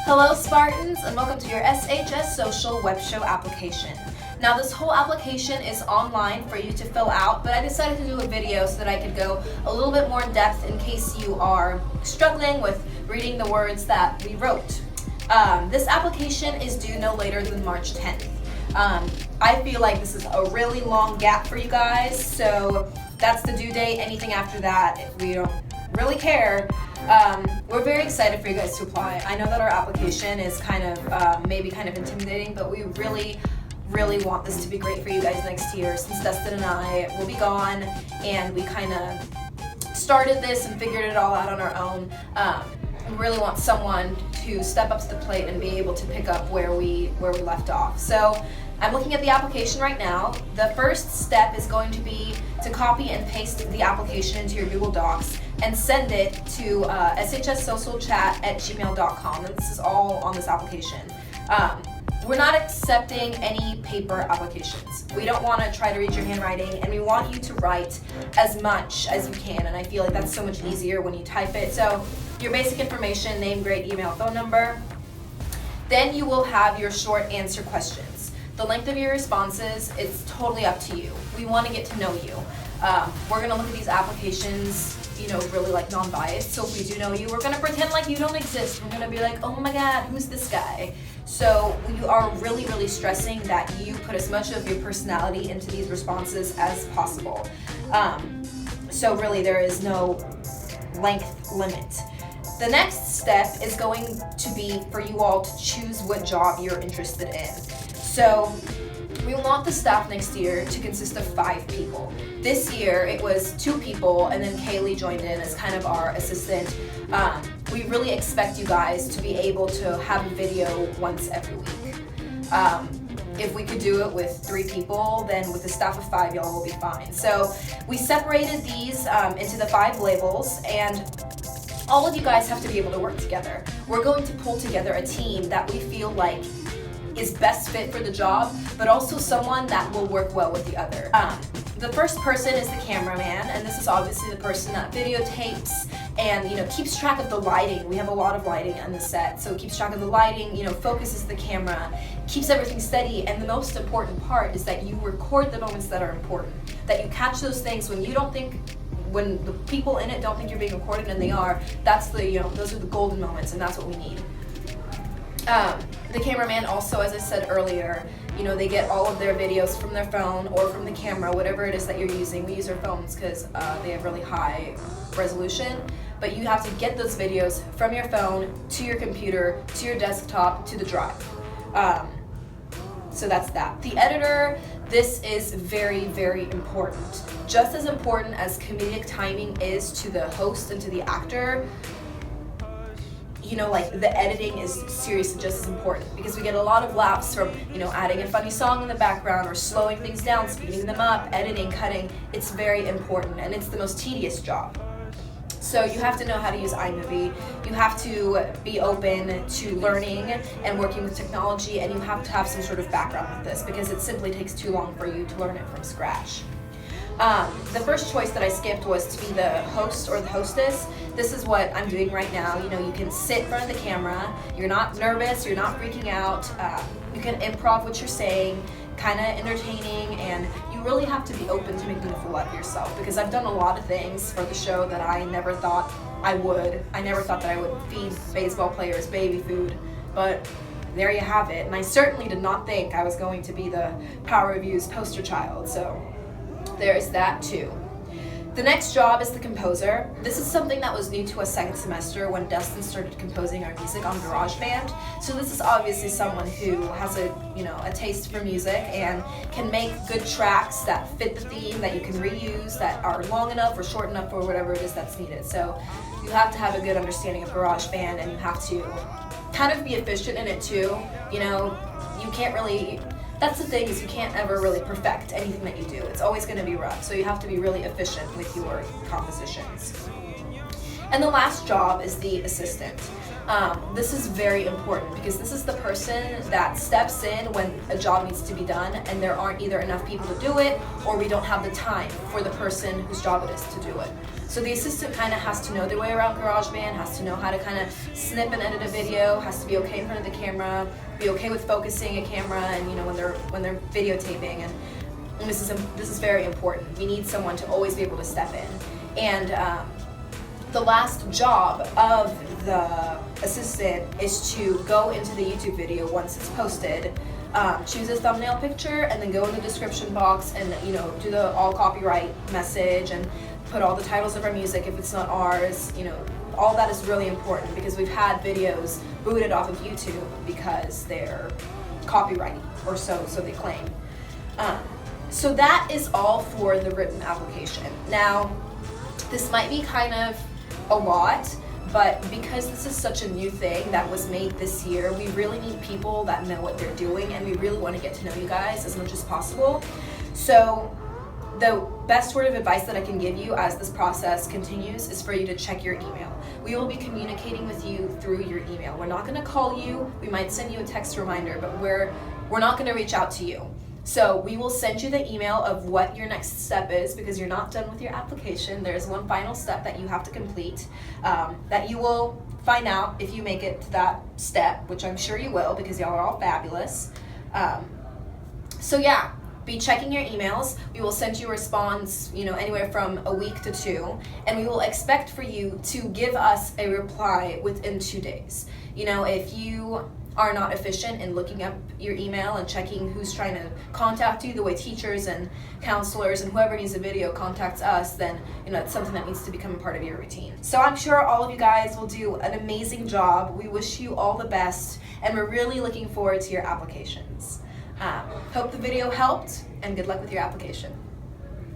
Hello Spartans, and welcome to your SHSocial web show application. Now this whole application is online for you to fill out, but I decided to do a video so that I could go a little bit more in depth in case you are struggling with reading the words that we wrote. This application is due no later than March 10th. I feel like this is a really long gap for you guys, so that's the due date. Anything after that, if we don't really care. We're very excited for you guys to apply. I know that our application is kind of maybe kind of intimidating, but we really want this to be great for you guys next year, since Dustin and I will be gone and we kind of started this and figured it all out on our own. We really want someone to step up to the plate and be able to pick up where we left off. So I'm looking at the application right now. The first step is going to be to copy and paste the application into your Google Docs and send it to SHSocialChat@gmail.com. And this is all on this application. We're not accepting any paper applications. We don't want to try to read your handwriting, and we want you to write as much as you can, and I feel like that's so much easier when you type it. So your basic information, name, grade, email, phone number. Then you will have your short answer questions. The length of your responses, it's totally up to you. We want to get to know you. We're going to look at these applications, really like non-biased. So if we do know you, we're going to pretend like you don't exist. We're going to be like, oh my God, who's this guy? So we are really stressing that you put as much of your personality into these responses as possible. So really there is no length limit. The next step is going to be for you all to choose what job you're interested in. So we want the staff next year to consist of 5 people. This year it was 2 people, and then Kaylee joined in as kind of our assistant. We really expect you guys to be able to have a video once every week. If we could do it with 3 people, then with a staff of 5, y'all will be fine. So we separated these into the 5 labels, and all of you guys have to be able to work together. We're going to pull together a team that we feel like is best fit for the job, but also someone that will work well with the other. The first person is the cameraman, and this is obviously the person that videotapes and keeps track of the lighting. We have a lot of lighting on the set, so keeps track of the lighting, focuses the camera, keeps everything steady, and the most important part is that you record the moments that are important, that you catch those things when you don't think, when the people in it don't think you're being recorded and they are. That's the those are the golden moments, and that's what we need. The cameraman also, as I said earlier, they get all of their videos from their phone or from the camera, whatever it is that you're using. We use our phones because they have really high resolution, but you have to get those videos from your phone to your computer, to your desktop, to the drive. So that's that. The editor, this is very important. Just as important as comedic timing is to the host and to the actor, the editing is seriously just as important, because we get a lot of laughs from, adding a funny song in the background or slowing things down, speeding them up, editing, cutting. It's very important, and it's the most tedious job. So you have to know how to use iMovie, you have to be open to learning and working with technology, and you have to have some sort of background with this, because it simply takes too long for you to learn it from scratch. The first choice that I skipped was to be the host or the hostess. This is what I'm doing right now. You can sit in front of the camera, you're not nervous, you're not freaking out, you can improv what you're saying, kind of entertaining, and you really have to be open to making a fool out of yourself, because I've done a lot of things for the show that I never thought I would. I never thought that I would feed baseball players baby food, but there you have it. And I certainly did not think I was going to be the Power Reviews poster child, so there's that too. The next job is the composer. This is something that was new to us second semester when Dustin started composing our music on GarageBand. So this is obviously someone who has a taste for music and can make good tracks that fit the theme, that you can reuse, that are long enough or short enough for whatever it is that's needed. So you have to have a good understanding of GarageBand, and you have to kind of be efficient in it too. You can't really, that's the thing, is you can't ever really perfect anything that you do. It's always going to be rough, so you have to be really efficient with your compositions. And the last job is the assistant. This is very important because this is the person that steps in when a job needs to be done and there aren't either enough people to do it or we don't have the time for the person whose job it is to do it. So the assistant kind of has to know their way around GarageBand, has to know how to kind of snip and edit a video, has to be okay in front of the camera, be okay with focusing a camera, and when they're videotaping. And this is very important. We need someone to always be able to step in. And the last job of the assistant is to go into the YouTube video once it's posted, choose a thumbnail picture, and then go in the description box and do the all copyright message and put all the titles of our music if it's not ours. All that is really important because we've had videos booted off of YouTube because they're copyrighted, or so they claim. So that is all for the written application. Now, this might be kind of a lot, but because this is such a new thing that was made this year, we really need people that know what they're doing, and we really want to get to know you guys as much as possible. So the best word of advice that I can give you as this process continues is for you to check your email. We will be communicating with you through your email. We're not going to call you. We might send you a text reminder, but we're not going to reach out to you. So we will send you the email of what your next step is, because you're not done with your application. There's one final step that you have to complete, that you will find out if you make it to that step, which I'm sure you will because y'all are all fabulous. So yeah, be checking your emails. We will send you a response, anywhere from a week to 2, and we will expect for you to give us a reply within 2 days. If you are not efficient in looking up your email and checking who's trying to contact you the way teachers and counselors and whoever needs a video contacts us, then it's something that needs to become a part of your routine. So I'm sure all of you guys will do an amazing job. We wish you all the best, and we're really looking forward to your applications. Hope the video helped, and good luck with your application.